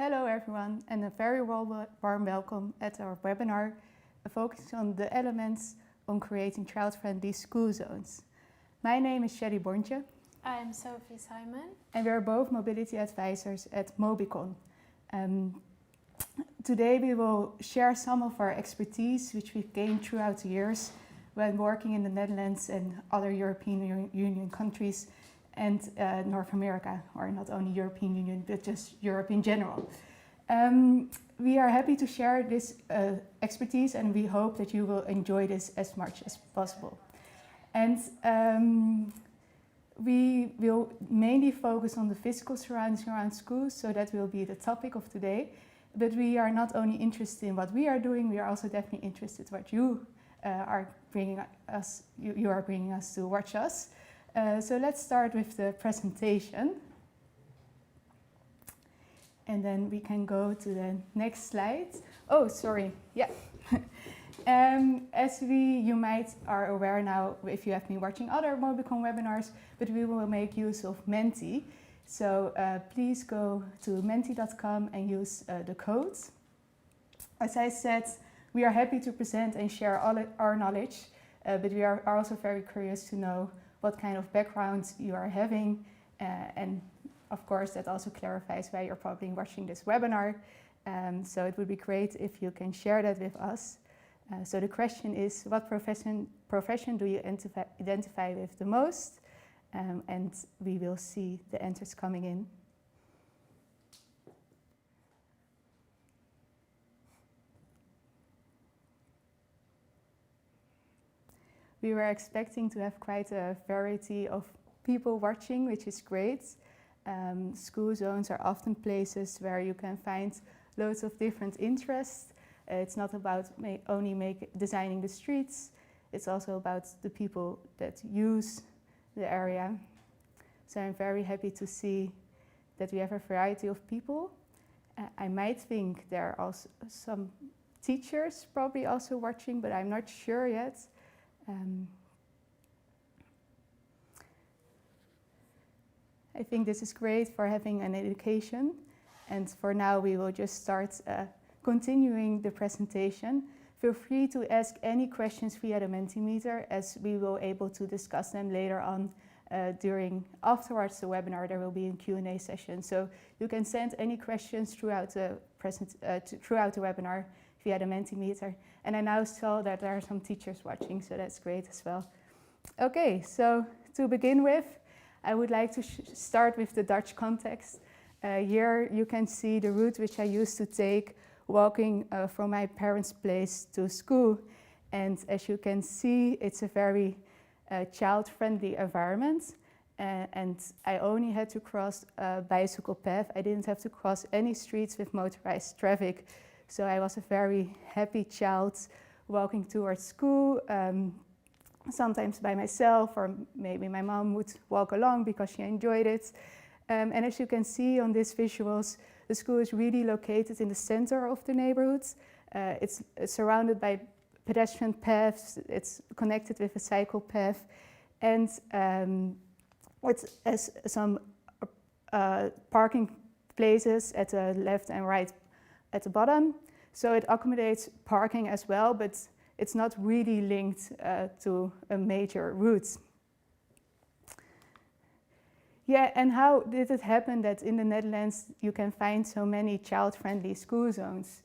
Hello everyone, and a very warm welcome at our webinar focusing on the elements on creating child-friendly school zones. My name is Shelley Bontje. I'm Sophie Simon. And we are both mobility advisors at Mobycon. Today we will share some of our expertise which we've gained throughout the years when working in the Netherlands and other European Union countries and North America, or not only European Union, but just Europe in general. We are happy to share this expertise, and we hope that you will enjoy this as much as possible. And we will mainly focus on the physical surroundings around schools, so that will be the topic of today. But we are not only interested in what we are doing, we are also definitely interested in what you are bringing us. You are bringing us to watch us. So let's start with the presentation. And then we can go to the next slide. Oh, sorry, yeah. As you might are aware now, if you have been watching other Mobycon webinars, but we will make use of Menti. So please go to menti.com and use the code. As I said, we are happy to present and share all our knowledge, but we are also very curious to know what kind of background you are having, and of course that also clarifies why you're probably watching this webinar. So it would be great if you can share that with us. So the question is, what profession do you identify with the most? And we will see the answers coming in. We were expecting to have quite a variety of people watching, which is great. School zones are often places where you can find loads of different interests. It's not about designing the streets, it's also about the people that use the area. So I'm very happy to see that we have a variety of people. I might think there are also some teachers probably also watching, but I'm not sure yet. I think this is great for having an education, and for now we will just start continuing the presentation. Feel free to ask any questions via the Mentimeter, as we will be able to discuss them later on afterwards the webinar. There will be a Q&A session, so you can send any questions throughout the webinar via the Mentimeter. And I now saw that there are some teachers watching, so that's great as well. Okay, so to begin with, I would like to start with the Dutch context. Here you can see the route which I used to take walking from my parents' place to school. And as you can see, it's a very child-friendly environment. And I only had to cross a bicycle path. I didn't have to cross any streets with motorized traffic. So I was a very happy child walking towards school, sometimes by myself, or maybe my mom would walk along because she enjoyed it. And as you can see on these visuals, the school is really located in the center of the neighborhood. It's surrounded by pedestrian paths, it's connected with a cycle path, and it has some parking places at the left and right at the bottom. So it accommodates parking as well, but it's not really linked to a major route. Yeah, and how did it happen that in the Netherlands you can find so many child-friendly school zones?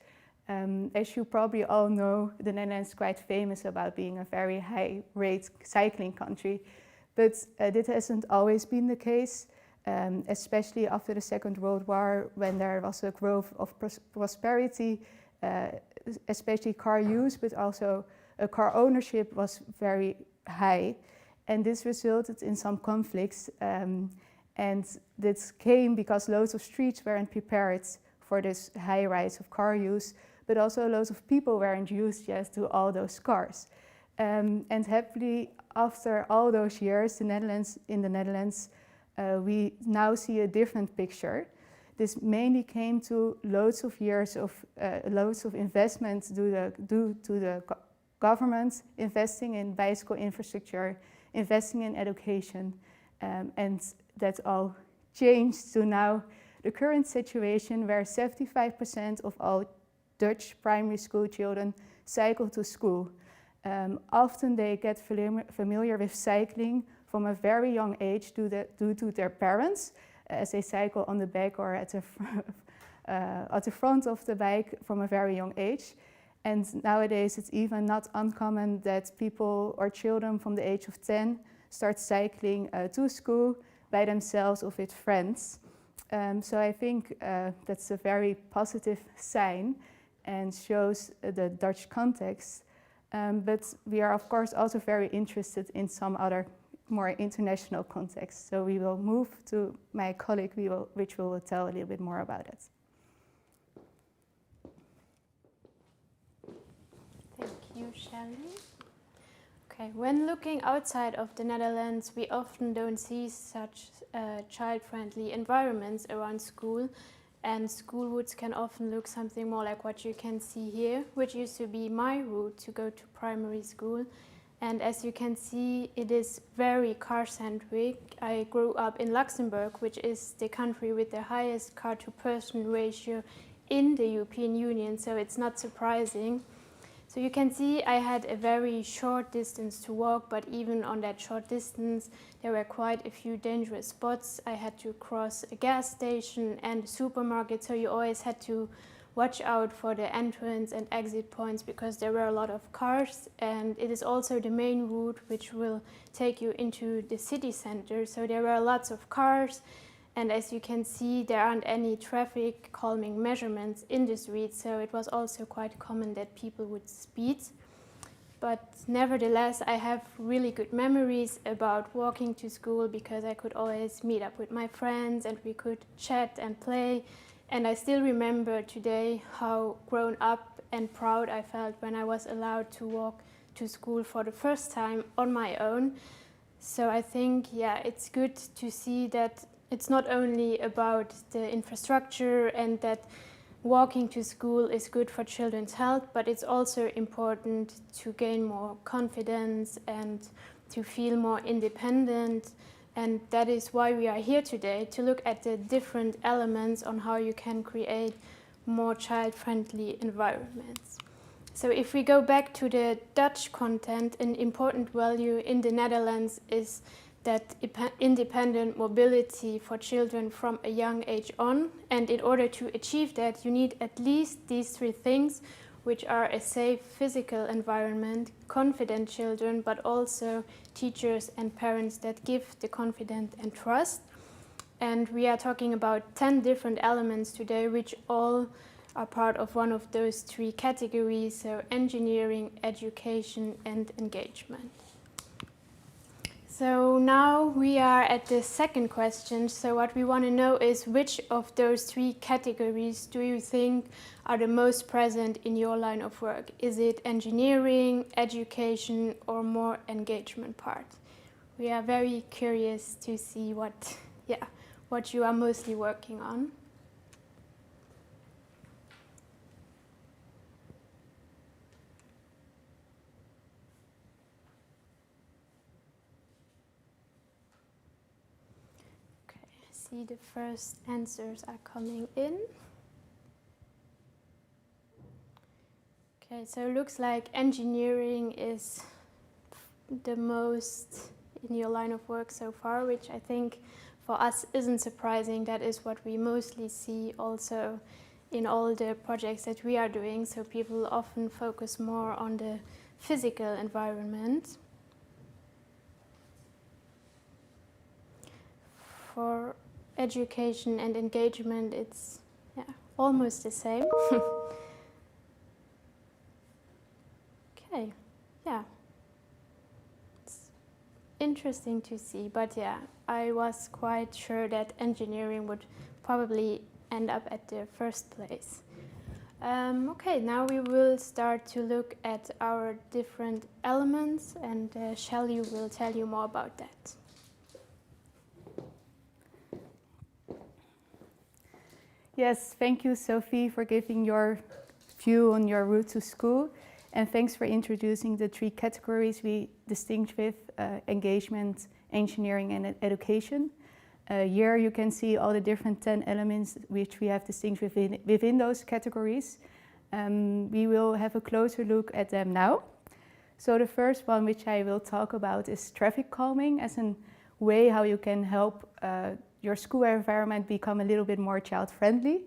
As you probably all know, the Netherlands is quite famous about being a very high-rate cycling country, but this hasn't always been the case, especially after the Second World War, when there was a growth of prosperity, especially car use, but also car ownership was very high, and this resulted in some conflicts. And this came because loads of streets weren't prepared for this high rise of car use, but also loads of people weren't used yet to all those cars. And happily, after all those years, in the Netherlands, we now see a different picture. This mainly came to loads of years of investment due to the government investing in bicycle infrastructure, investing in education, and that all changed to now the current situation where 75% of all Dutch primary school children cycle to school. Often they get familiar with cycling from a very young age due to their parents, as they cycle on the back or at the front of the bike from a very young age. And nowadays it's even not uncommon that people or children from the age of 10 start cycling to school by themselves or with friends. So I think that's a very positive sign and shows the Dutch context. But we are of course also very interested in some other more international contexts. So we will move to my colleague, which will tell a little bit more about it. Thank you, Shelley. Okay, when looking outside of the Netherlands, we often don't see such child-friendly environments around school, and school routes can often look something more like what you can see here, which used to be my route to go to primary school. And as you can see, it is very car-centric. I grew up in Luxembourg, which is the country with the highest car-to-person ratio in the European Union, so it's not surprising. So you can see I had a very short distance to walk, but even on that short distance, there were quite a few dangerous spots. I had to cross a gas station and a supermarket, so you always had to watch out for the entrance and exit points because there were a lot of cars, and it is also the main route which will take you into the city center. So there were lots of cars, and as you can see, there aren't any traffic calming measurements in the streets, so it was also quite common that people would speed. But nevertheless, I have really good memories about walking to school because I could always meet up with my friends and we could chat and play. And I still remember today how grown up and proud I felt when I was allowed to walk to school for the first time on my own. So I think, yeah, it's good to see that it's not only about the infrastructure and that walking to school is good for children's health, but it's also important to gain more confidence and to feel more independent. And that is why we are here today, to look at the different elements on how you can create more child-friendly environments. So if we go back to the Dutch content, an important value in the Netherlands is that independent mobility for children from a young age on. And in order to achieve that, you need at least these three things, which are a safe physical environment, confident children, but also teachers and parents that give the confidence and trust. And we are talking about 10 different elements today, which all are part of one of those three categories, so engineering, education, and engagement. So now we are at the second question. So what we want to know is which of those three categories do you think are the most present in your line of work? Is it engineering, education, or more engagement part? We are very curious to see what you are mostly working on. The first answers are coming in. Okay, so it looks like engineering is the most in your line of work so far, which I think for us isn't surprising. That is what we mostly see also in all the projects that we are doing. So people often focus more on the physical environment. For education and engagement, it's almost the same. Okay, it's interesting to see, but I was quite sure that engineering would probably end up at the first place. Okay, now we will start to look at our different elements, and Shelley will tell you more about that. Yes, thank you, Sophie, for giving your view on your route to school. And thanks for introducing the three categories we distinguish with engagement, engineering, and education. Here you can see all the different 10 elements which we have distinct within those categories. We will have a closer look at them now. So the first one which I will talk about is traffic calming as a way how you can help your school environment become a little bit more child-friendly.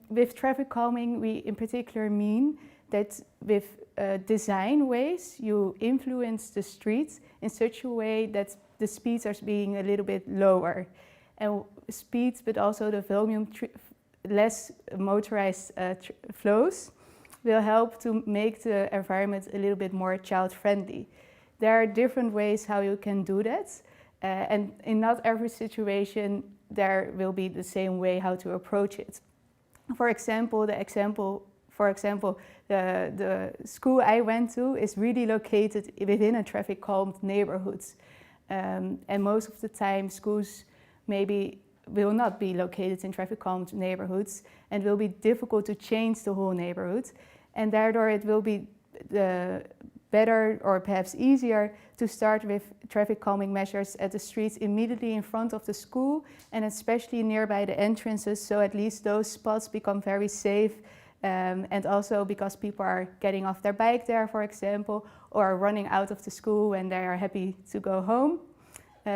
With traffic calming, we in particular mean that with design ways, you influence the streets in such a way that the speeds are being a little bit lower. And speeds, but also the volume, less motorized flows, will help to make the environment a little bit more child-friendly. There are different ways how you can do that. And in not every situation, there will be the same way how to approach it. For example, the school I went to is really located within a traffic calmed neighborhood. And most of the time schools maybe will not be located in traffic calmed neighborhoods and will be difficult to change the whole neighborhood. And therefore it will be better or perhaps easier to start with traffic calming measures at the streets immediately in front of the school and especially nearby the entrances, so at least those spots become very safe, and also because people are getting off their bike there, for example, or running out of the school when they are happy to go home.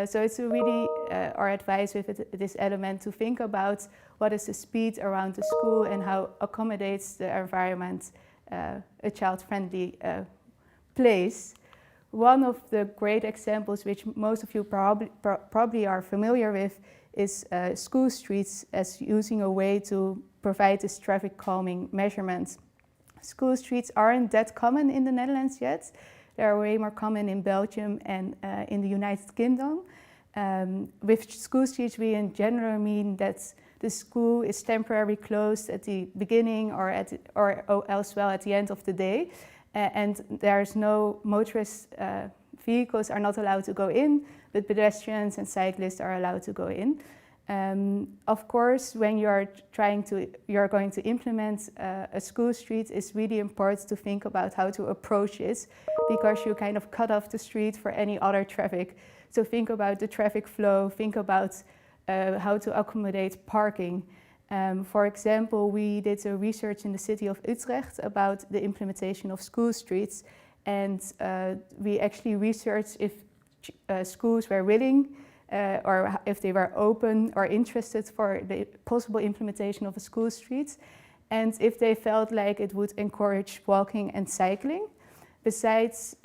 So it's really our advice with this element to think about what is the speed around the school and how accommodates the environment a child-friendly place. One of the great examples which most of you probably are familiar with is school streets as using a way to provide this traffic calming measurement. School streets aren't that common in the Netherlands yet. They are way more common in Belgium and in the United Kingdom. With school streets, we in general mean that the school is temporarily closed at the beginning or else well at the end of the day. And there's no motorist vehicles are not allowed to go in, but pedestrians and cyclists are allowed to go in. Of course, when you're going to implement a school street, it's really important to think about how to approach it, because you kind of cut off the street for any other traffic. So think about the traffic flow, think about how to accommodate parking. For example, we did a research in the city of Utrecht about the implementation of school streets, and we actually researched if schools were willing or if they were open or interested for the possible implementation of a school street, and if they felt like it would encourage walking and cycling. Besides,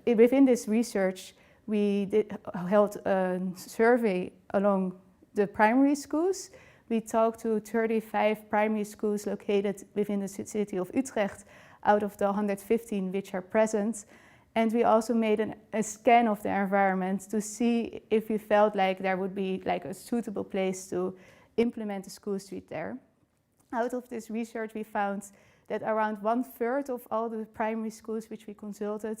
within this research, we held a survey along the primary schools. We talked to 35 primary schools located within the city of Utrecht out of the 115 which are present. And we also made a scan of the environment to see if we felt like there would be like a suitable place to implement a school street there. Out of this research, we found that around 1/3 of all the primary schools which we consulted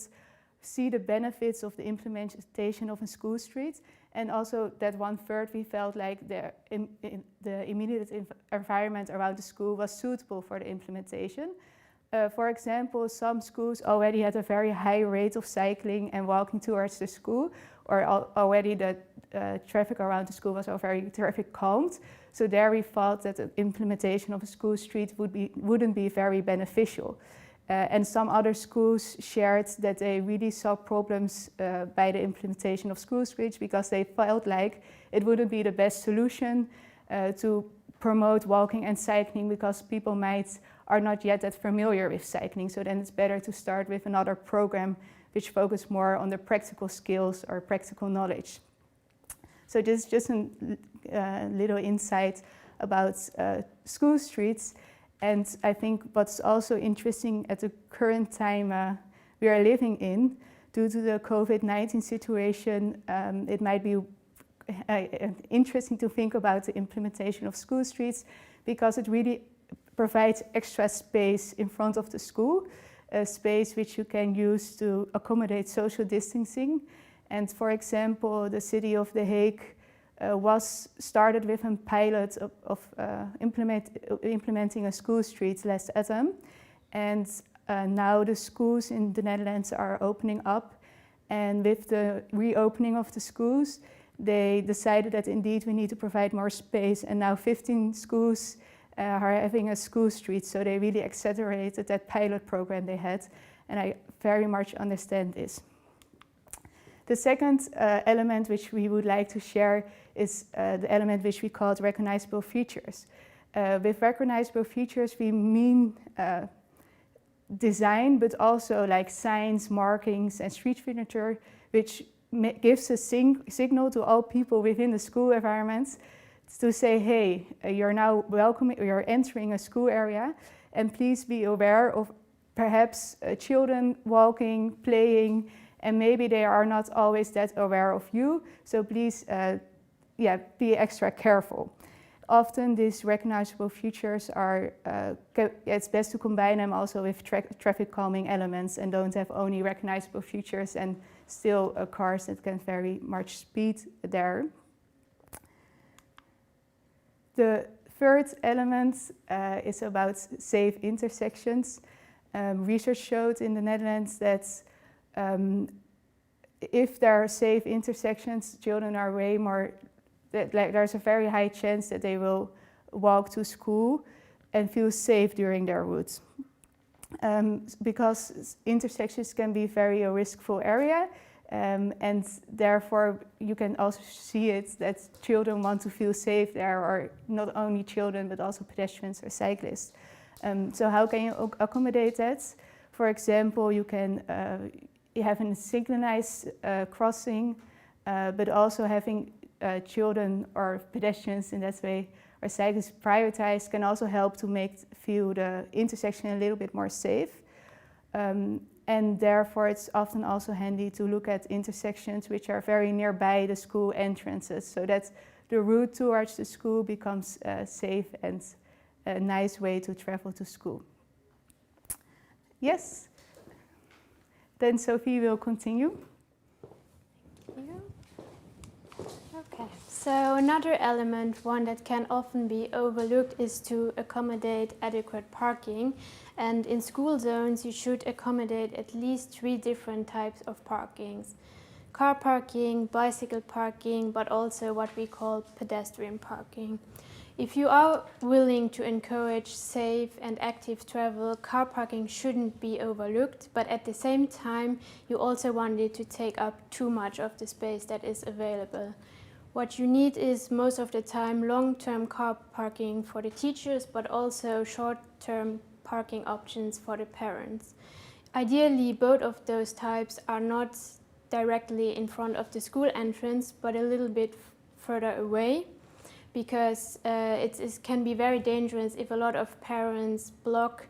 see the benefits of the implementation of a school street, and also that 1/3 we felt like the immediate environment around the school was suitable for the implementation. For example, some schools already had a very high rate of cycling and walking towards the school, or already the traffic around the school was very traffic calmed. So there we thought that the implementation of a school street wouldn't be very beneficial. And some other schools shared that they really saw problems by the implementation of school streets because they felt like it wouldn't be the best solution to promote walking and cycling, because people are not yet that familiar with cycling. So then it's better to start with another program which focuses more on the practical skills or practical knowledge. So this is just a little insight about school streets. And I think what's also interesting at the current time we are living in, due to the COVID-19 situation, it might be interesting to think about the implementation of school streets, because it really provides extra space in front of the school, a space which you can use to accommodate social distancing. And for example, the city of The Hague was started with a pilot of implementing a school street last autumn, and now the schools in the Netherlands are opening up, and with the reopening of the schools, they decided that indeed we need to provide more space, and now 15 schools are having a school street, so they really accelerated that pilot program they had, and I very much understand this. The second element which we would like to share is the element which we called recognizable features. With recognizable features we mean design, but also like signs, markings and street furniture, which gives a signal to all people within the school environment to say, hey, you're now welcome, you're entering a school area, and please be aware of perhaps children walking, playing, and maybe they are not always that aware of you, so please be extra careful. Often these recognizable features are, it's best to combine them also with traffic calming elements and don't have only recognizable features and still cars that can very much speed there. The third element is about safe intersections. Research showed in the Netherlands that if there are safe intersections, children are way more, there's a very high chance that they will walk to school and feel safe during their route. Because intersections can be very a riskful area, and therefore you can also see it that children want to feel safe there, or not only children but also pedestrians or cyclists. So how can you accommodate that? For example, you can have a synchronized crossing, but also having children or pedestrians in that way or cyclists prioritized can also help to feel the intersection a little bit more safe. And therefore it's often also handy to look at intersections which are very nearby the school entrances, so that the route towards the school becomes safe and a nice way to travel to school. Yes? Then Sophie will continue. Thank you. Okay, so another element, one that can often be overlooked, is to accommodate adequate parking. And in school zones, you should accommodate at least 3 different types of parkings. Car parking, bicycle parking, but also what we call pedestrian parking. If you are willing to encourage safe and active travel, car parking shouldn't be overlooked, but at the same time, you also want it to take up too much of the space that is available. What you need is most of the time long-term car parking for the teachers, but also short-term parking options for the parents. Ideally, both of those types are not directly in front of the school entrance, but a little bit further away, because it can be very dangerous if a lot of parents block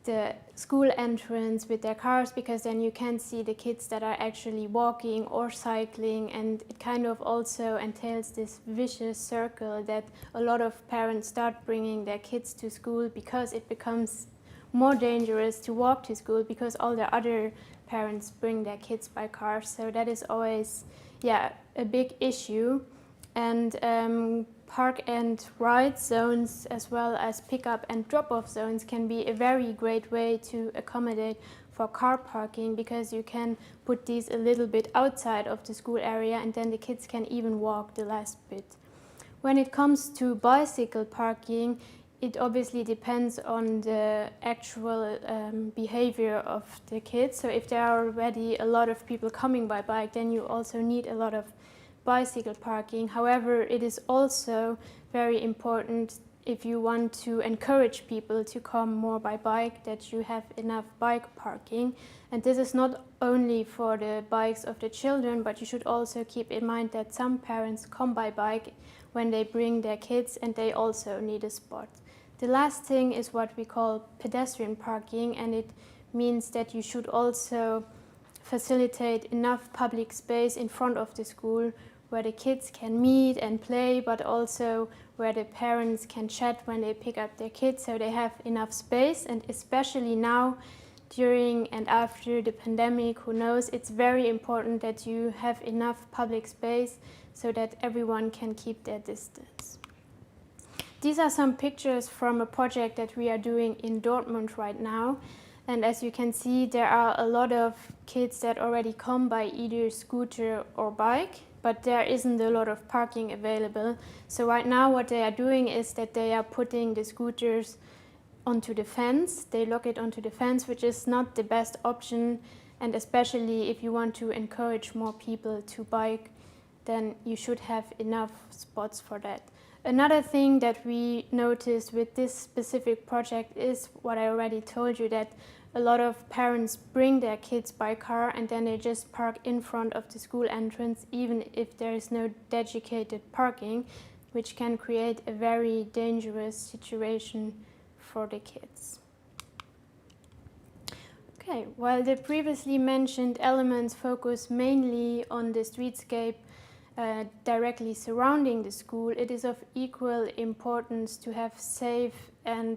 the school entrance with their cars, because then you can't see the kids that are actually walking or cycling, and it kind of also entails this vicious circle that a lot of parents start bringing their kids to school because it becomes more dangerous to walk to school because all the other parents bring their kids by car. So that is always a big issue. And park and ride zones, as well as pick-up and drop-off zones, can be a very great way to accommodate for car parking, because you can put these a little bit outside of the school area and then the kids can even walk the last bit. When it comes to bicycle parking, it obviously depends on the actual behavior of the kids. So if there are already a lot of people coming by bike, then you also need a lot of bicycle parking. However, it is also very important, if you want to encourage people to come more by bike, that you have enough bike parking. And this is not only for the bikes of the children, but you should also keep in mind that some parents come by bike when they bring their kids and they also need a spot. The last thing is what we call pedestrian parking, and it means that you should also facilitate enough public space in front of the school where the kids can meet and play, but also where the parents can chat when they pick up their kids, so they have enough space. And especially now, during and after the pandemic, who knows, it's very important that you have enough public space so that everyone can keep their distance. These are some pictures from a project that we are doing in Dortmund right now. And as you can see, there are a lot of kids that already come by either scooter or bike. but there isn't a lot of parking available. So right now what they are doing is that they are putting the scooters onto the fence. They lock it onto the fence, which is not the best option, and especially if you want to encourage more people to bike, then you should have enough spots for that. Another thing that we noticed with this specific project is what I already told you, that a lot of parents bring their kids by car and then they just park in front of the school entrance, even if there is no dedicated parking, which can create a very dangerous situation for the kids. Okay, while the previously mentioned elements focus mainly on the streetscape directly surrounding the school, it is of equal importance to have safe and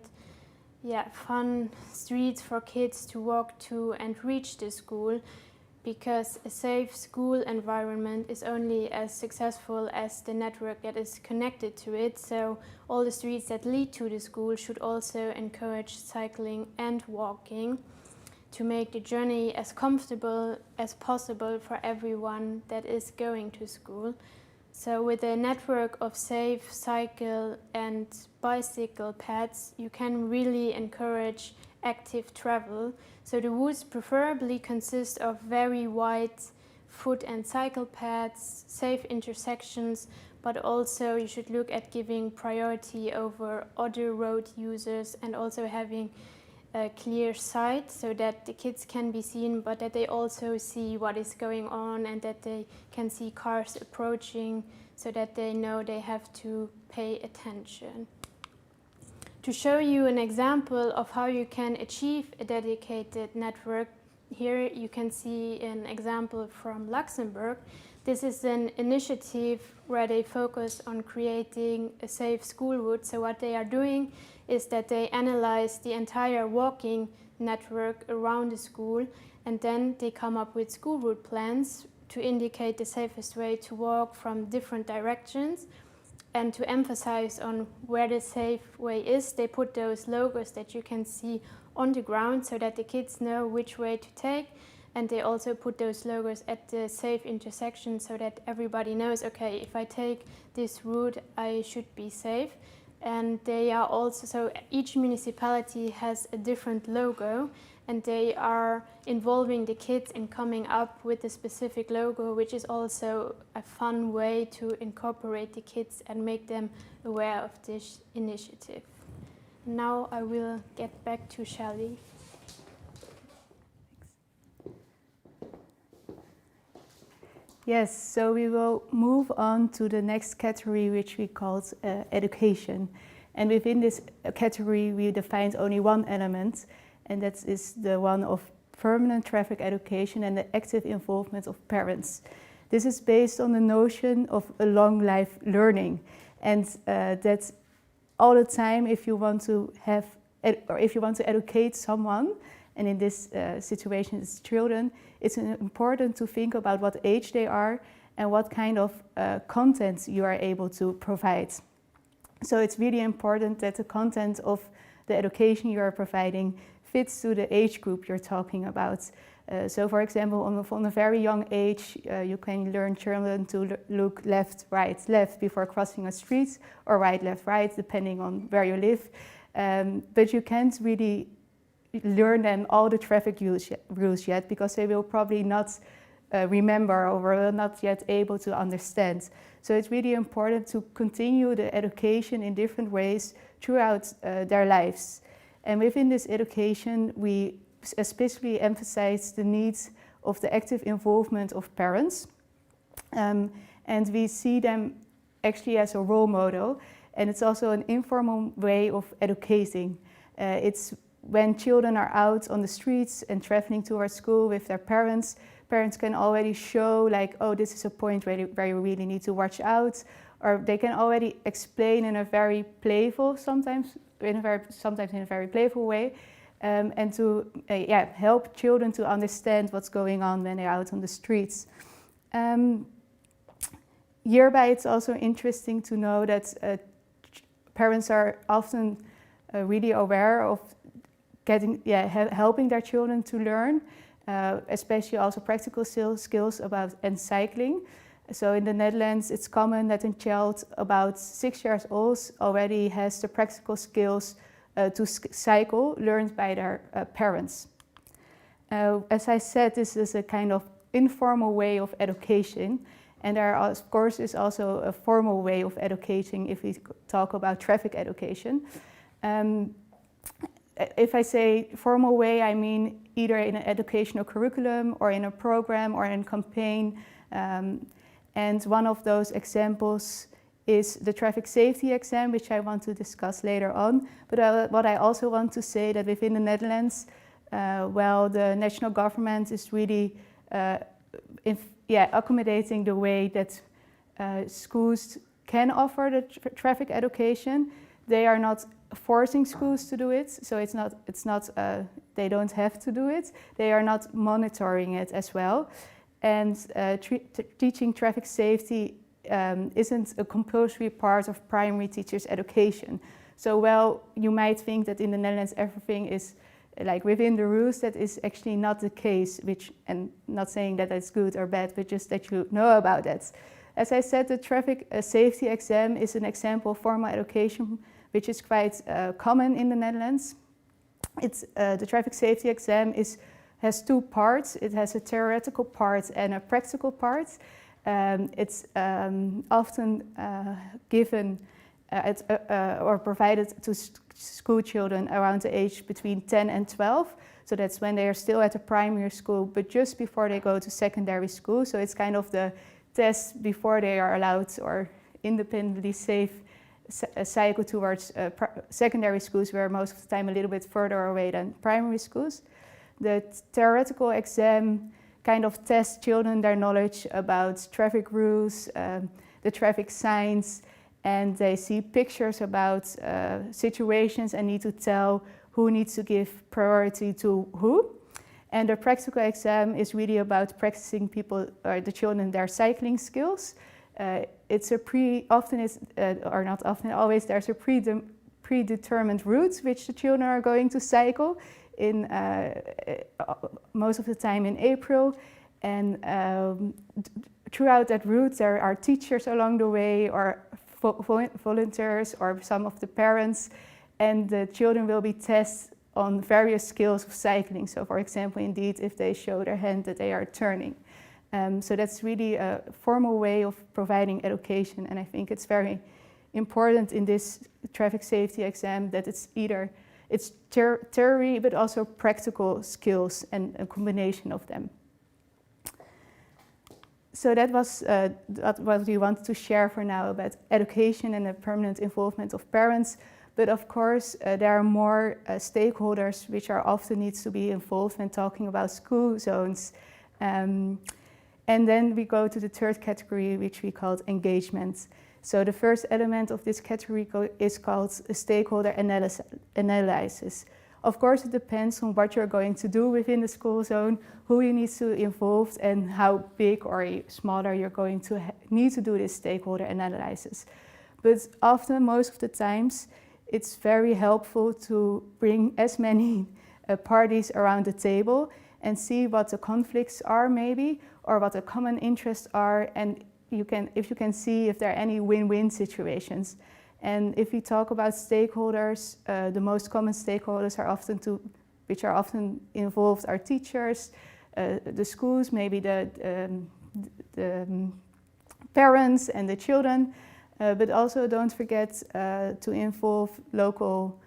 fun streets for kids to walk to and reach the school, because a safe school environment is only as successful as the network that is connected to it. So all the streets that lead to the school should also encourage cycling and walking to make the journey as comfortable as possible for everyone that is going to school. So with a network of safe cycle and bicycle paths, you can really encourage active travel. So the routes preferably consist of very wide foot and cycle paths, safe intersections, but also you should look at giving priority over other road users and also having a clear sight so that the kids can be seen, but that they also see what is going on and that they can see cars approaching so that they know they have to pay attention. To show you an example of how you can achieve a dedicated network, here you can see an example from Luxembourg. This is an initiative where they focus on creating a safe school route. So what they are doing is that they analyze the entire walking network around the school, and then they come up with school route plans to indicate the safest way to walk from different directions. And to emphasize on where the safe way is, they put those logos that you can see on the ground so that the kids know which way to take. And they also put those logos at the safe intersection so that everybody knows, okay, if I take this route, I should be safe. And they are also, so each municipality has a different logo, and they are involving the kids in coming up with a specific logo, which is also a fun way to incorporate the kids and make them aware of this initiative. Now I will get back to Shelley. Yes, so we will move on to the next category, which we called education. And within this category, we defined only one element, and that is the one of permanent traffic education and the active involvement of parents. This is based on the notion of a long life learning, and that all the time, if you want to educate someone, and in this situation it's children, it's important to think about what age they are and what kind of content you are able to provide. So it's really important that the content of the education you are providing fits to the age group you're talking about. So for example, from a very young age, you can learn children to look left, right, left before crossing a street, or right, left, right, depending on where you live. But you can't really learn them all the traffic rules yet, because they will probably not remember or will not yet able to understand. So it's really important to continue the education in different ways throughout their lives. And within this education, we especially emphasize the needs of the active involvement of parents. And we see them actually as a role model. And it's also an informal way of educating. It's when children are out on the streets and traveling towards school with their parents, parents can already show like, oh, this is a point where you really need to watch out. Or they can already explain in a very playful, sometimes in a very playful way, and to help children to understand what's going on when they're out on the streets. Hereby, it's also interesting to know that parents are often really aware of helping their children to learn, especially also practical skills about cycling. So in the Netherlands, it's common that a child about 6 years old already has the practical skills to cycle learned by their parents. As I said, this is a kind of informal way of education, and there, of course, is also a formal way of educating if we talk about traffic education. If I say formal way, I mean either in an educational curriculum or in a program or in a campaign. And one of those examples is the traffic safety exam, which I want to discuss later on. But what I also want to say that within the Netherlands, well, the national government is really accommodating the way that schools can offer the traffic education. They are not forcing schools to do it, so it's not they don't have to do it. They are not monitoring it as well, and teaching traffic safety isn't a compulsory part of primary teachers' education. So, well, you might think that in the Netherlands everything is like within the rules. That is actually not the case, and not saying that it's good or bad, but just that you know about that. As I said, the traffic safety exam is an example of formal education which is quite common in the Netherlands. The traffic safety exam has two parts. It has a theoretical part and a practical part. It's often given or provided to school children around the age between 10 and 12. So that's when they are still at the primary school, but just before they go to secondary school. So it's kind of the test before they are allowed or independently safe cycle towards secondary schools, where most of the time a little bit further away than primary schools. The theoretical exam kind of tests children their knowledge about traffic rules, the traffic signs, and they see pictures about situations and need to tell who needs to give priority to who. And the practical exam is really about practicing the children their cycling skills. It's always, there's a predetermined route which the children are going to cycle in most of the time in April. And throughout that route there are teachers along the way, or volunteers, or some of the parents, and the children will be tested on various skills of cycling. So for example, indeed, if they show their hand that they are turning. So that's really a formal way of providing education, and I think it's very important in this traffic safety exam that it's theory but also practical skills and a combination of them. So that was what we wanted to share for now about education and the permanent involvement of parents. But of course, there are more stakeholders which are often needs to be involved when talking about school zones. And then we go to the third category, which we called engagement. So the first element of this category is called a stakeholder analysis. Of course, it depends on what you're going to do within the school zone, who you need to involve, and how big or smaller you're going to need to do this stakeholder analysis. But often, most of the times, it's very helpful to bring as many parties around the table and see what the conflicts are maybe, or what the common interests are, and if you can see if there are any win-win situations. And if we talk about stakeholders, the most common stakeholders which are often involved are teachers, the schools, maybe the parents and the children, but also don't forget to involve local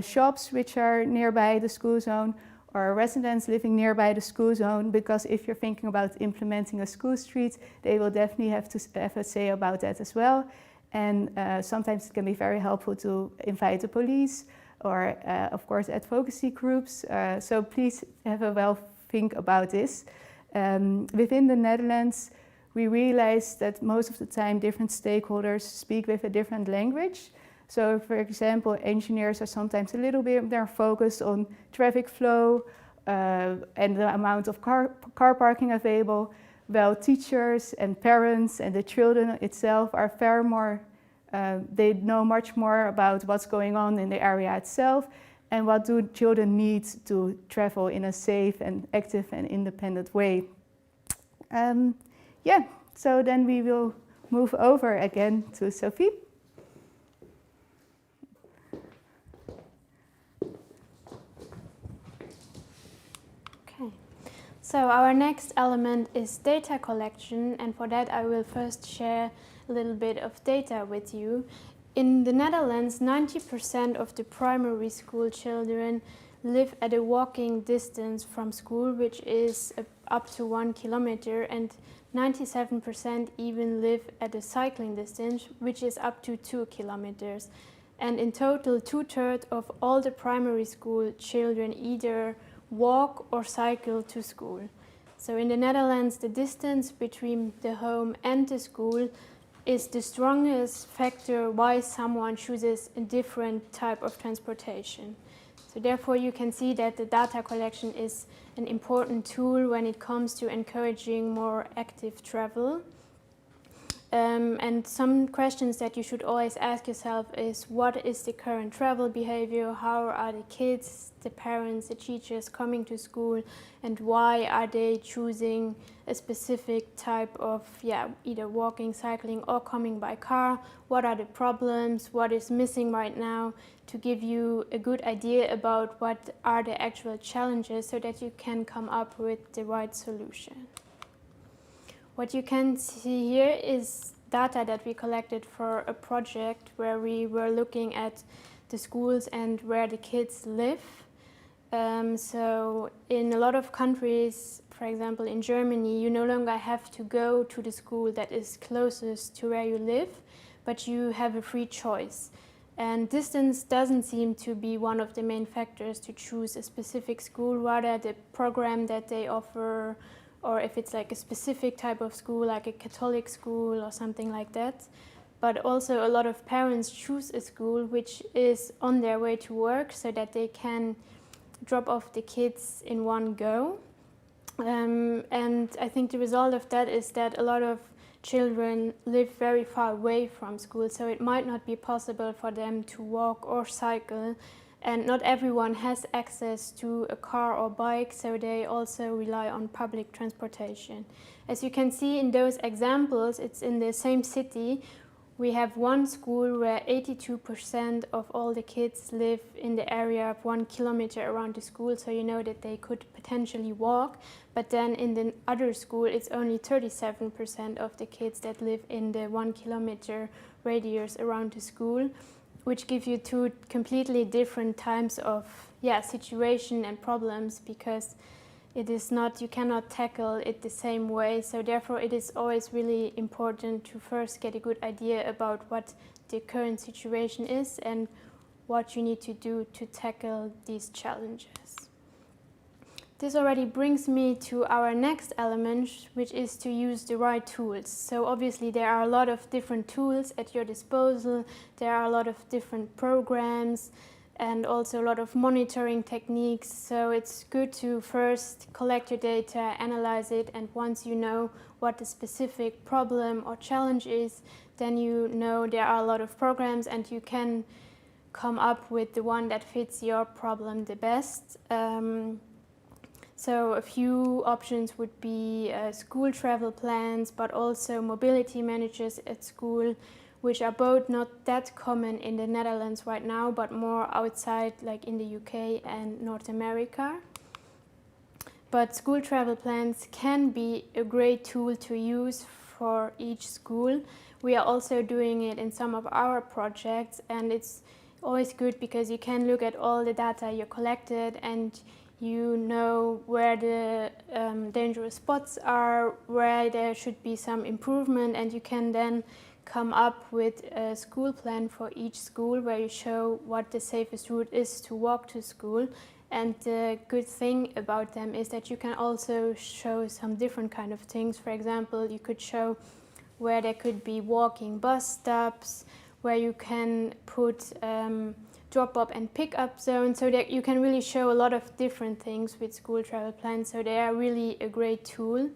shops which are nearby the school zone, or residents living nearby the school zone, because if you're thinking about implementing a school street, they will definitely have to have a say about that as well. And sometimes it can be very helpful to invite the police, or of course advocacy groups. So please have a well think about this. Within the Netherlands, we realize that most of the time different stakeholders speak with a different language. So, for example, engineers are sometimes a little bit more focused on traffic flow and the amount of car parking available, while teachers and parents and the children itself are far more, they know much more about what's going on in the area itself and what do children need to travel in a safe and active and independent way. Yeah, So then we will move over again to Sophie. Okay, so our next element is data collection, and for that I will first share a little bit of data with you. In the Netherlands, 90% of the primary school children live at a walking distance from school, which is up to 1 kilometer, and 97% even live at a cycling distance, which is up to 2 kilometers. And in total, 2/3 of all the primary school children either walk or cycle to school. So in the Netherlands, the distance between the home and the school is the strongest factor why someone chooses a different type of transportation. So therefore you can see that the data collection is an important tool when it comes to encouraging more active travel. And some questions that you should always ask yourself is, what is the current travel behavior? How are the kids, the parents, the teachers coming to school? And why are they choosing a specific type of, either walking, cycling, or coming by car? What are the problems? What is missing right now? To give you a good idea about what are the actual challenges so that you can come up with the right solution. What you can see here is data that we collected for a project where we were looking at the schools and where the kids live. So in a lot of countries, for example in Germany, you no longer have to go to the school that is closest to where you live, but you have a free choice. And distance doesn't seem to be one of the main factors to choose a specific school, rather the program that they offer, or if it's like a specific type of school, like a Catholic school or something like that. But also a lot of parents choose a school which is on their way to work so that they can drop off the kids in one go. And I think the result of that is that a lot of children live very far away from school, so it might not be possible for them to walk or cycle. And not everyone has access to a car or bike, so they also rely on public transportation. As you can see in those examples, it's in the same city. We have one school where 82% of all the kids live in the area of 1 kilometer around the school, so you know that they could potentially walk. But then in the other school, it's only 37% of the kids that live in the 1 kilometer radius around the school, which give you two completely different types of situation and problems, because it is not, you cannot tackle it the same way. So therefore it is always really important to first get a good idea about what the current situation is and what you need to do to tackle these challenges. This already brings me to our next element, which is to use the right tools. So obviously there are a lot of different tools at your disposal. There are a lot of different programs and also a lot of monitoring techniques. So it's good to first collect your data, analyze it, and once you know what the specific problem or challenge is, then you know there are a lot of programs and you can come up with the one that fits your problem the best. So a few options would be school travel plans, but also mobility managers at school, which are both not that common in the Netherlands right now, but more outside, like in the UK and North America. But school travel plans can be a great tool to use for each school. We are also doing it in some of our projects, and it's always good because you can look at all the data you collected and you know where the dangerous spots are, where there should be some improvement, and you can then come up with a school plan for each school where you show what the safest route is to walk to school. And the good thing about them is that you can also show some different kind of things. For example, you could show where there could be walking bus stops, where you can put drop-off and pick-up zones, so that you can really show a lot of different things with school travel plans. So they are really a great tool.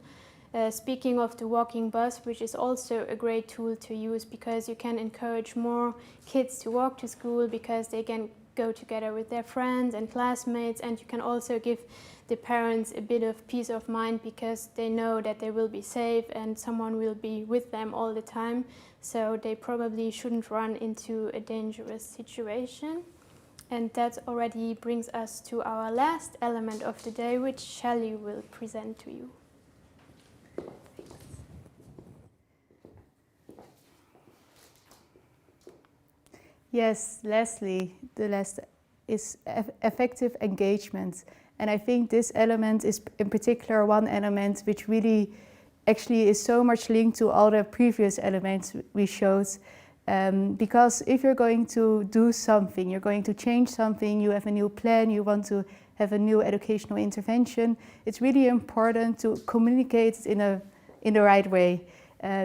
Speaking of the walking bus, which is also a great tool to use because you can encourage more kids to walk to school because they can go together with their friends and classmates, and you can also give the parents a bit of peace of mind because they know that they will be safe and someone will be with them all the time, so they probably shouldn't run into a dangerous situation. And that already brings us to our last element of the day, which Shelley will present to you. Yes, lastly, the last is effective engagement. And I think this element is in particular one element which really actually is so much linked to all the previous elements we showed. Because if you're going to do something, you're going to change something, you have a new plan, you want to have a new educational intervention, it's really important to communicate in the right way.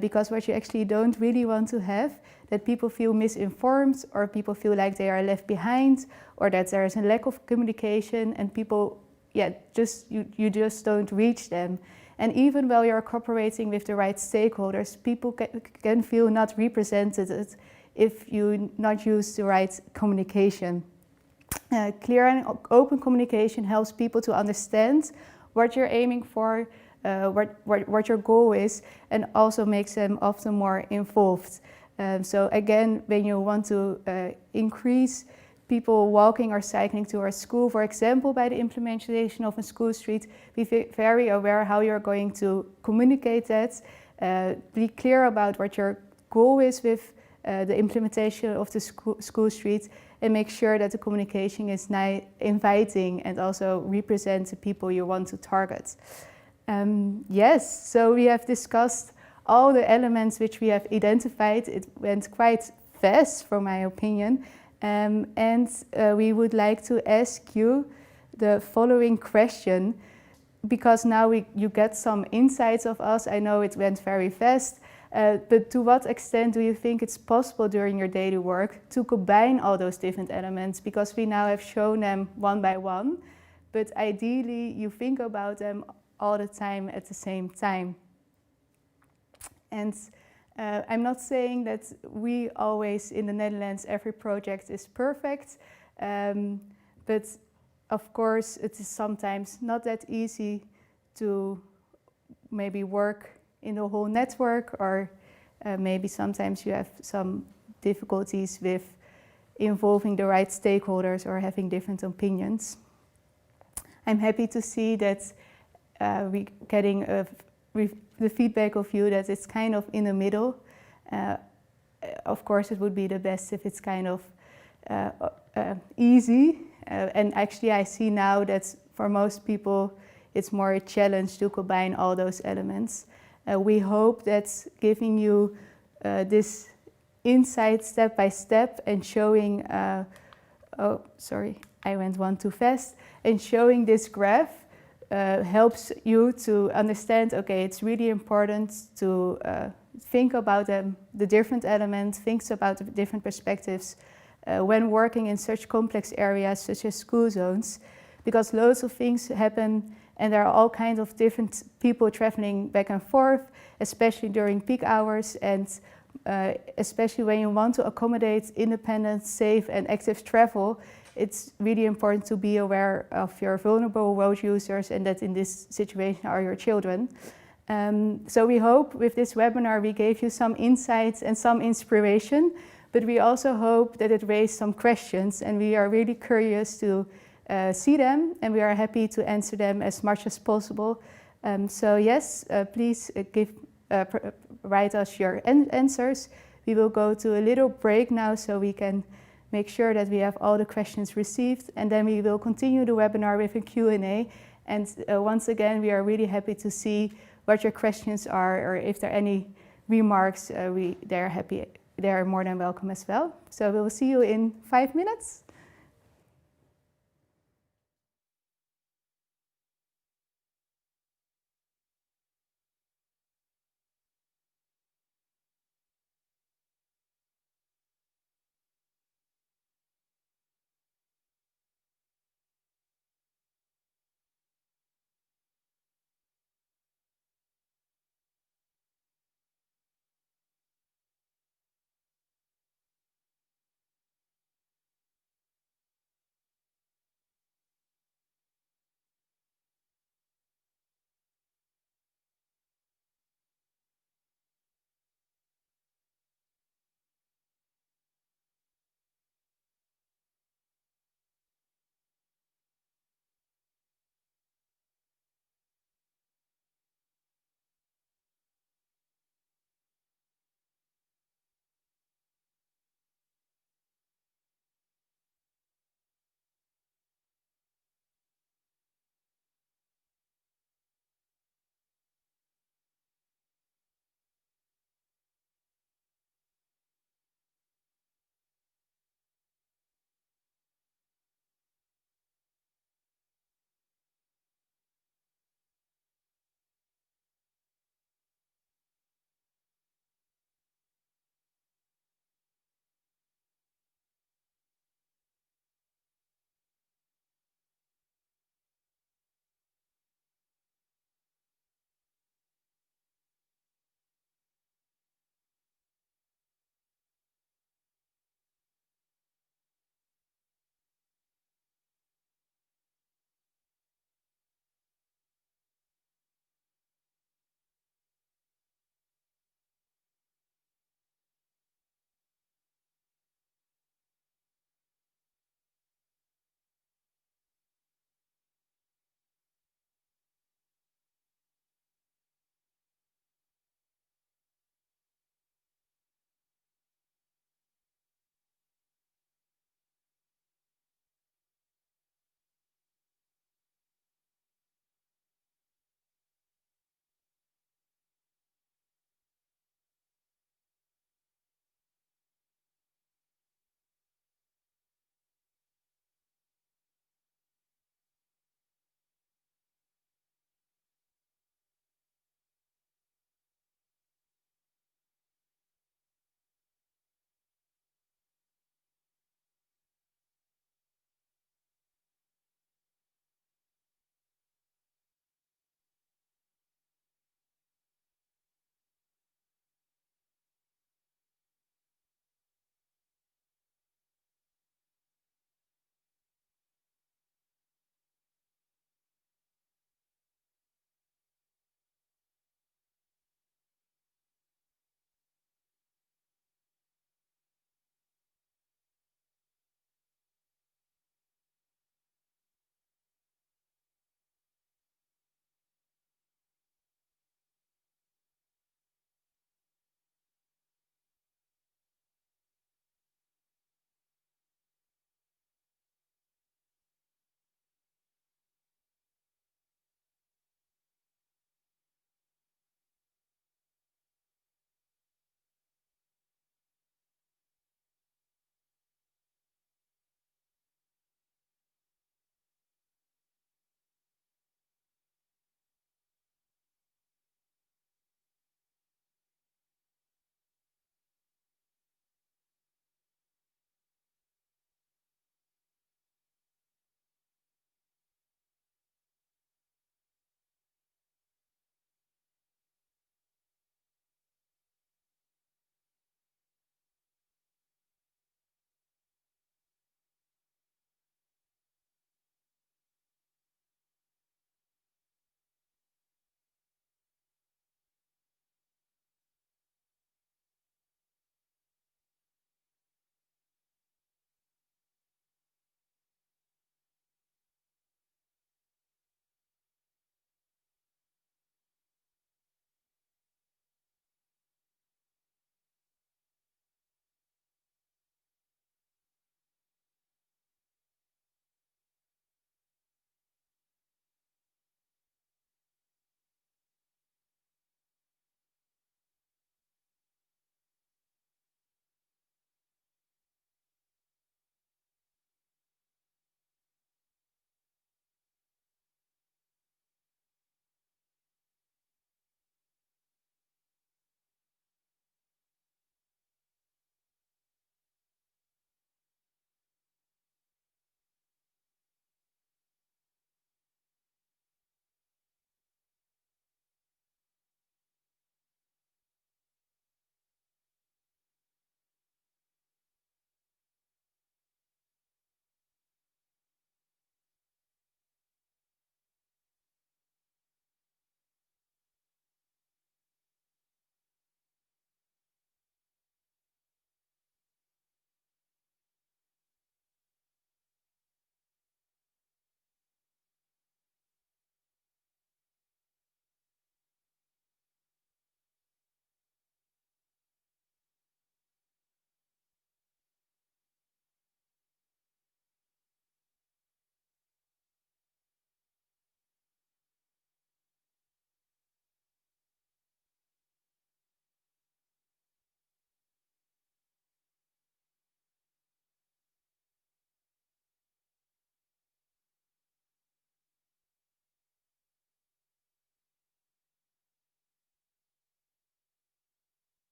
Because what you actually don't really want to have, that people feel misinformed, or people feel like they are left behind, or that there is a lack of communication and people, you just don't reach them. And even while you're cooperating with the right stakeholders, people can feel not represented if you not use the right communication. Clear and open communication helps people to understand what you're aiming for, what your goal is, and also makes them often more involved. So again, when you want to increase people walking or cycling to our school, for example, by the implementation of a school street, be very aware how you're going to communicate that. Be clear about what your goal is with the implementation of the school street, and make sure that the communication is inviting and also represents the people you want to target. Yes, so we have discussed all the elements which we have identified. It went quite fast, from my opinion. We would like to ask you the following question, because now you get some insights of us. I know it went very fast, but to what extent do you think it's possible during your daily work to combine all those different elements? Because we now have shown them one by one, but ideally you think about them all the time at the same time. And I'm not saying that we always, in the Netherlands, every project is perfect, but of course it is sometimes not that easy to maybe work in the whole network, or maybe sometimes you have some difficulties with involving the right stakeholders or having different opinions. I'm happy to see that we're getting the feedback of you that it's kind of in the middle. Of course, it would be the best if it's kind of easy. And actually, I see now that for most people, it's more a challenge to combine all those elements. We hope that giving you this insight step by step and showing, oh, sorry, I went one too fast, and showing this graph helps you to understand, okay, it's really important to think about the different elements, think about the different perspectives when working in such complex areas such as school zones, because loads of things happen and there are all kinds of different people traveling back and forth, especially during peak hours, and especially when you want to accommodate independent, safe and active travel. It's really important to be aware of your vulnerable road users, and that in this situation are your children. So we hope with this webinar we gave you some insights and some inspiration, but we also hope that it raised some questions, and we are really curious to see them, and we are happy to answer them as much as possible. So yes, please write us your answers. We will go to a little break now so we can make sure that we have all the questions received, and then we will continue the webinar with a Q&A. And once again, we are really happy to see what your questions are, or if there are any remarks, they are more than welcome as well. So we will see you in 5 minutes.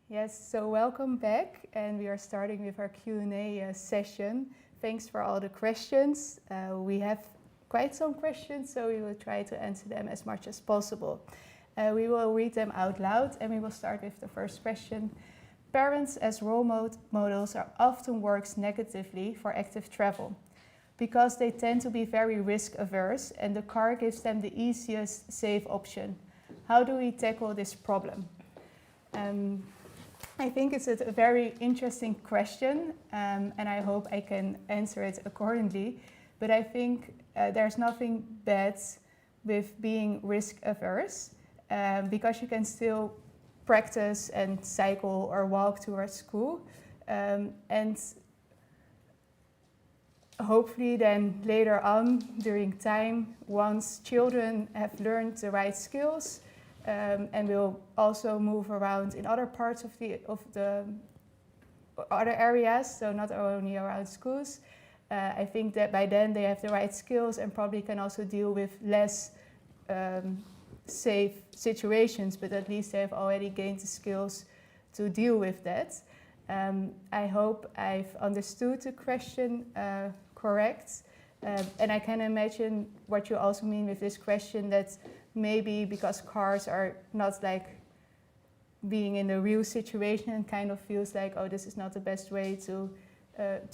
Yes, so welcome back, and we are starting with our Q&A session. Thanks for all the questions. We have quite some questions, so we will try to answer them as much as possible. We will read them out loud, and we will start with the first question. Parents as role models are often worked negatively for active travel because they tend to be very risk averse and the car gives them the easiest safe option. How do we tackle this problem? I think it's a very interesting question, and I hope I can answer it accordingly. But I think there's nothing bad with being risk averse, because you can still practice and cycle or walk towards school, and hopefully then later on during time, once children have learned the right skills, and will also move around in other parts of the other areas, so not only around schools. I think that by then they have the right skills and probably can also deal with less safe situations, but at least they have already gained the skills to deal with that. I hope I've understood the question correct, and I can imagine what you also mean with this question, that maybe because cars are not like being in the real situation and kind of feels like, oh, this is not the best way to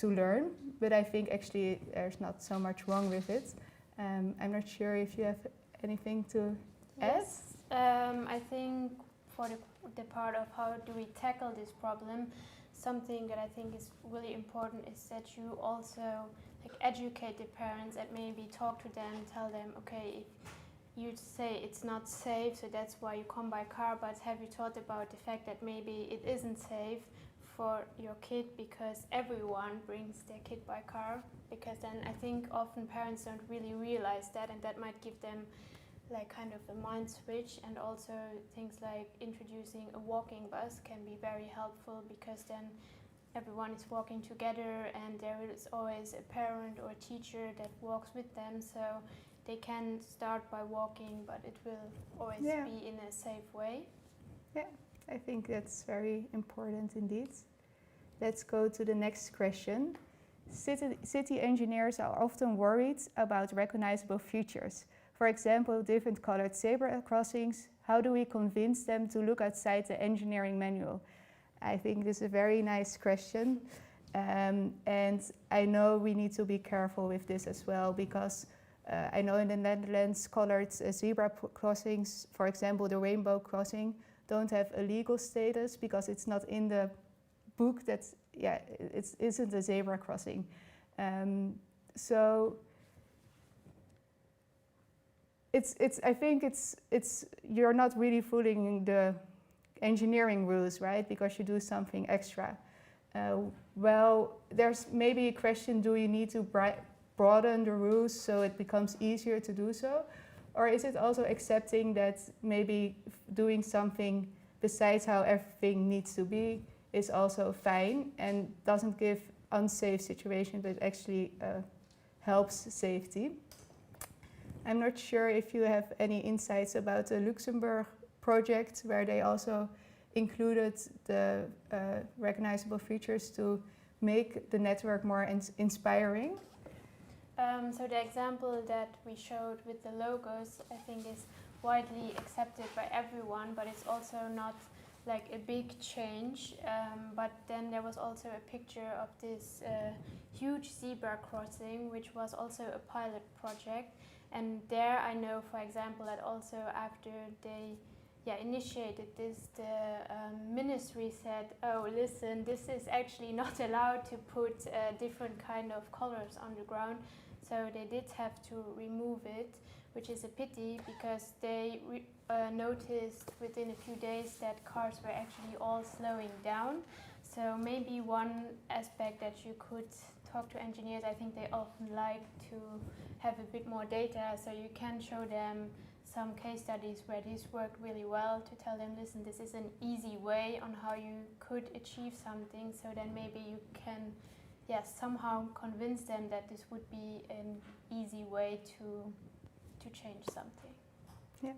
learn. But I think actually there's not so much wrong with it. I'm not sure if you have anything to add? Yes, I think for the part of how do we tackle this problem, something that I think is really important is that you also educate the parents and maybe talk to them, tell them, okay, if you say it's not safe, so that's why you come by car, but have you thought about the fact that maybe it isn't safe for your kid because everyone brings their kid by car? Because then I think often parents don't really realize that, and that might give them like kind of a mind switch. And also things like introducing a walking bus can be very helpful, because then everyone is walking together and there is always a parent or a teacher that walks with them, so they can start by walking, but it will always be in a safe way. Yeah, I think that's very important indeed. Let's go to the next question. City engineers are often worried about recognizable features. For example, different colored zebra crossings. How do we convince them to look outside the engineering manual? I think this is a very nice question. And I know we need to be careful with this as well, because I know in the Netherlands, colored zebra crossings, for example, the rainbow crossing, don't have a legal status because it's not in the book. That's it isn't a zebra crossing. So I think it's you're not really following the engineering rules, right? Because you do something extra. Well, there's maybe a question: do you need to broaden the rules so it becomes easier to do so? Or is it also accepting that maybe doing something besides how everything needs to be is also fine and doesn't give unsafe situation, but actually helps safety? I'm not sure if you have any insights about the Luxembourg project, where they also included the recognizable features to make the network more inspiring. So the example that we showed with the logos, I think, is widely accepted by everyone, but it's also not like a big change. But then there was also a picture of this huge zebra crossing, which was also a pilot project. And there I know, for example, that also after they initiated this, the ministry said, oh, listen, this is actually not allowed to put different kind of colors on the ground. So they did have to remove it, which is a pity, because they noticed within a few days that cars were actually all slowing down. So maybe one aspect that you could talk to engineers, I think they often like to have a bit more data, so you can show them some case studies where this worked really well, to tell them, listen, this is an easy way on how you could achieve something, so then maybe you can somehow convince them that this would be an easy way to change something. Yeah.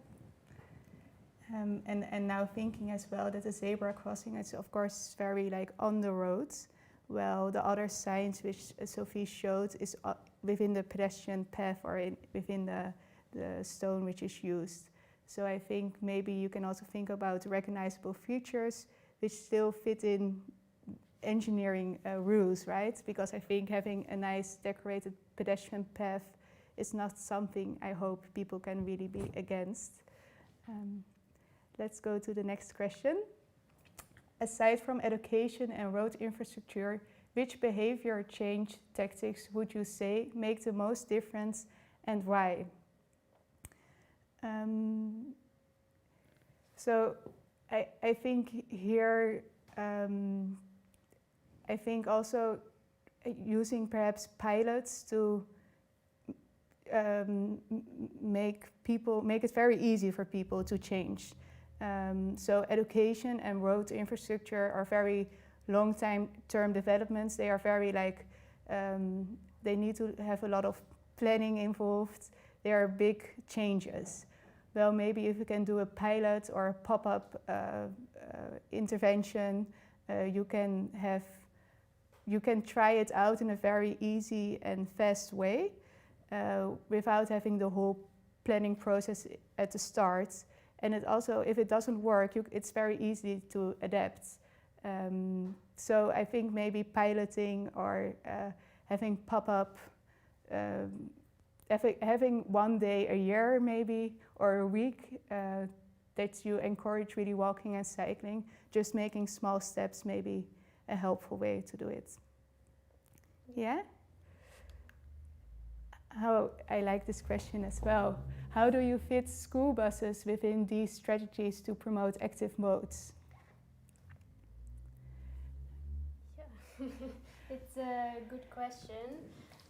And now thinking as well that the zebra crossing is of course very like on the road, while the other signs which Sophie showed is within the pedestrian path or within the stone which is used. So I think maybe you can also think about recognizable features which still fit in engineering rules, right? Because I think having a nice decorated pedestrian path is not something I hope people can really be against. Let's go to the next question. Aside from education and road infrastructure, which behavior change tactics would you say make the most difference and why? So I think here, I think also using perhaps pilots to make it very easy for people to change. So education and road infrastructure are very long-term developments. They are very like, they need to have a lot of planning involved. They are big changes. Well, maybe if you can do a pilot or a pop-up intervention, you can try it out in a very easy and fast way without having the whole planning process at the start. And it also, if it doesn't work, it's very easy to adapt. So I think maybe piloting or having pop-up, having one day a year maybe, or a week, that you encourage really walking and cycling, just making small steps may be a helpful way to do it. Yeah? I like this question as well. How do you fit school buses within these strategies to promote active modes? Yeah, it's a good question.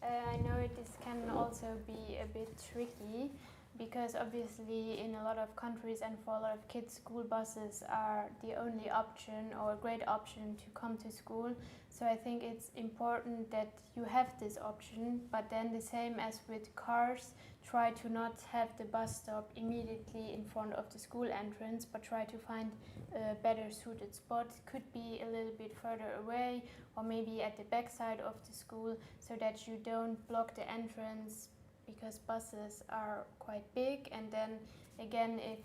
I know this can also be a bit tricky because obviously in a lot of countries and for a lot of kids, school buses are the only option or a great option to come to school. So I think it's important that you have this option, but then the same as with cars, try to not have the bus stop immediately in front of the school entrance, but try to find a better suited spot. Could be a little bit further away or maybe at the back side of the school so that you don't block the entrance, because buses are quite big, and then again if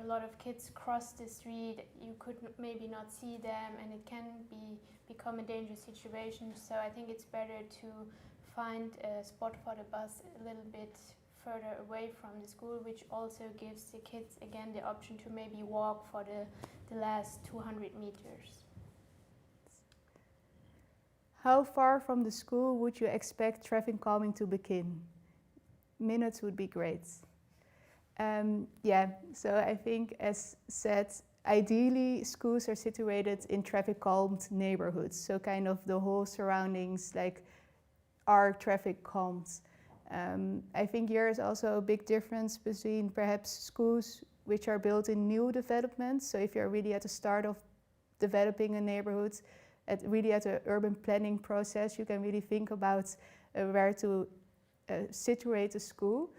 a lot of kids cross the street you could maybe not see them and it can become a dangerous situation. So I think it's better to find a spot for the bus a little bit further away from the school, which also gives the kids again the option to maybe walk for the last 200 meters. How far from the school would you expect traffic calming to begin? Minutes would be great. Yeah, so I think as said, ideally schools are situated in traffic calmed neighborhoods. So kind of the whole surroundings like are traffic calmed. I think here is also a big difference between perhaps schools which are built in new developments. So if you're really at the start of developing a neighborhood, really at the urban planning process, you can really think about where to situate a school.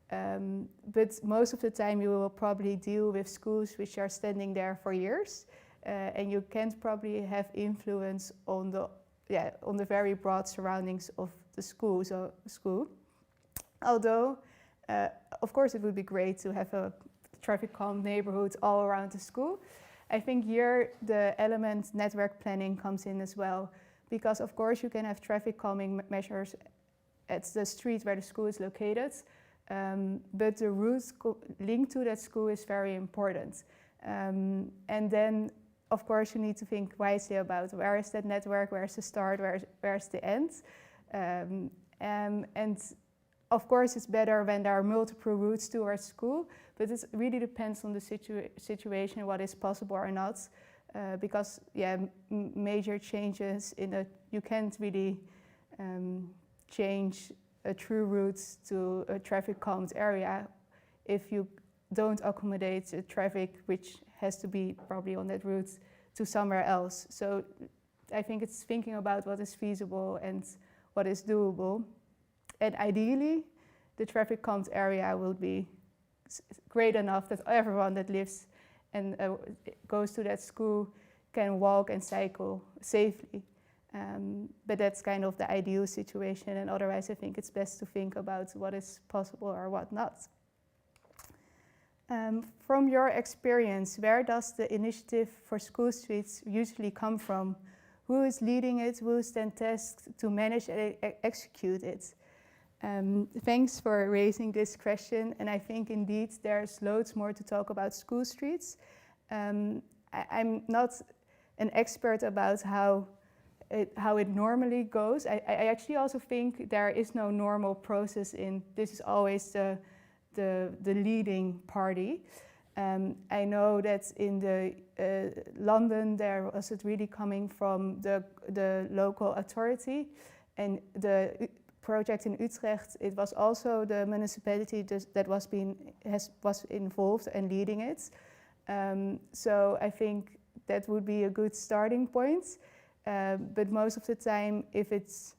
But most of the time you will probably deal with schools which are standing there for years, and you can't probably have influence on the very broad surroundings of the school. Although, of course, it would be great to have a traffic calm neighborhood all around the school. I think here the element network planning comes in as well, because of course you can have traffic calming measures at the street where the school is located, but the route linked to that school is very important. And then, of course, you need to think wisely about where is that network, where's the start, where's the end. And of course, it's better when there are multiple routes towards school, but it really depends on the situation, what is possible or not, because major changes you can't really change a true route to a traffic calmed area if you don't accommodate the traffic which has to be probably on that route to somewhere else. So I think it's thinking about what is feasible and what is doable. And ideally, the traffic calmed area will be great enough that everyone that lives and goes to that school can walk and cycle safely. But that's kind of the ideal situation, and otherwise I think it's best to think about what is possible or what not. From your experience, where does the initiative for school streets usually come from? Who is leading it? Who is then tasked to manage and execute it? Thanks for raising this question, and I think indeed there's loads more to talk about school streets. I'm not an expert about how it normally goes. I actually also think there is no normal process in this is always the leading party. I know that in the London there was it really coming from the local authority, and the project in Utrecht, it was also the municipality that was involved and leading it. So I think that would be a good starting point. But most of the time, if it's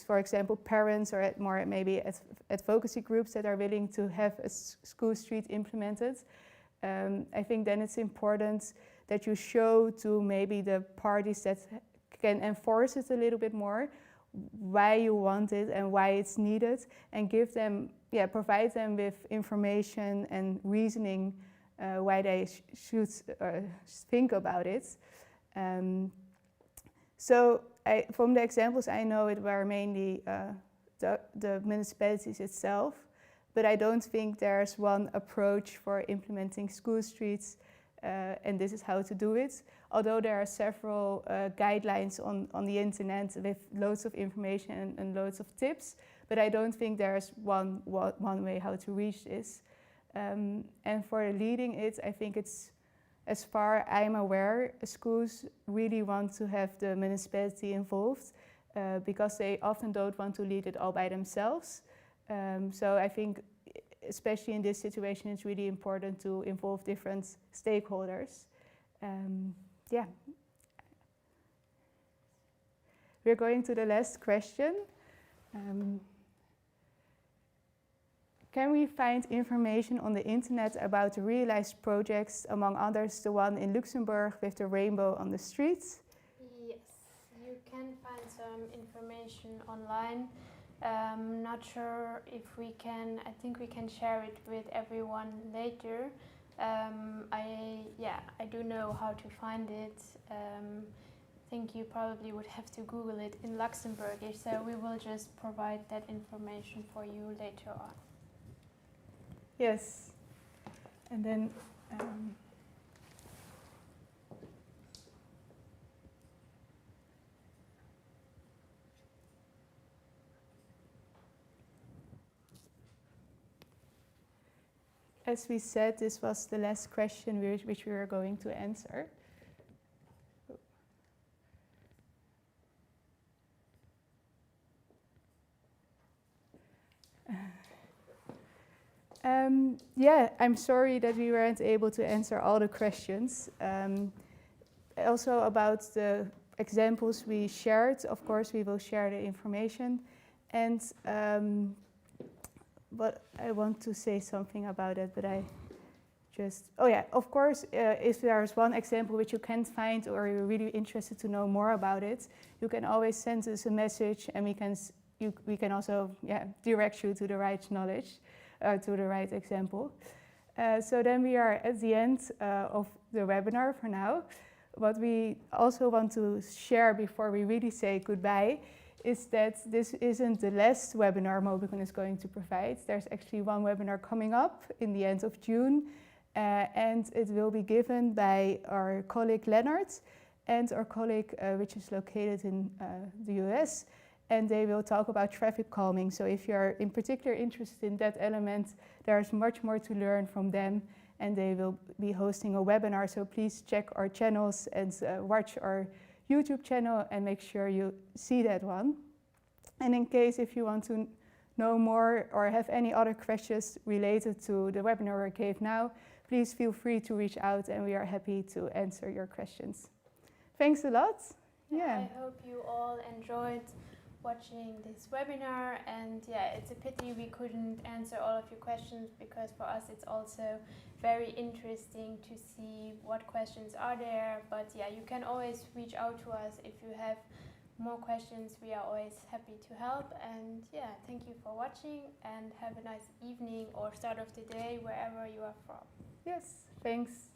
for example parents or maybe advocacy groups that are willing to have a school street implemented, I think then it's important that you show to maybe the parties that can enforce it a little bit more why you want it and why it's needed, and give them, provide them with information and reasoning why they should think about it. So from the examples I know, it were mainly the municipalities itself, but I don't think there's one approach for implementing school streets, and this is how to do it. Although there are several guidelines on the internet with loads of information and loads of tips, but I don't think there's one way how to reach this. And for leading it, I think it's, as far I'm aware, schools really want to have the municipality involved because they often don't want to lead it all by themselves. So I think, especially in this situation, it's really important to involve different stakeholders. We're going to the last question. Can we find information on the internet about the realized projects, among others the one in Luxembourg with the rainbow on the streets? Yes, you can find some information online. Not sure if we can, I think we can share it with everyone later. I do know how to find it. I think you probably would have to Google it in Luxembourg, so we will just provide that information for you later on. Yes, and then as we said, this was the last question which we were going to answer. I'm sorry that we weren't able to answer all the questions. Also about the examples we shared, of course we will share the information. And but I want to say something about it, but I just, of course, if there's one example which you can't find or you're really interested to know more about it, you can always send us a message, and we can also direct you to the right knowledge. To the right example. So then we are at the end of the webinar for now. What we also want to share before we really say goodbye is that this isn't the last webinar Mobycon is going to provide. There's actually one webinar coming up in the end of June, and it will be given by our colleague Leonard and our colleague which is located in the US. And they will talk about traffic calming. So if you're in particular interested in that element, there's much more to learn from them, and they will be hosting a webinar. So please check our channels and watch our YouTube channel and make sure you see that one. And in case if you want to know more or have any other questions related to the webinar I gave now, please feel free to reach out, and we are happy to answer your questions. Thanks a lot. I hope you all enjoyed watching this webinar, and yeah, it's a pity we couldn't answer all of your questions, because for us it's also very interesting to see what questions are there. But yeah, you can always reach out to us if you have more questions. We are always happy to help. And yeah, thank you for watching, and have a nice evening or start of the day wherever you are from. Yes, thanks.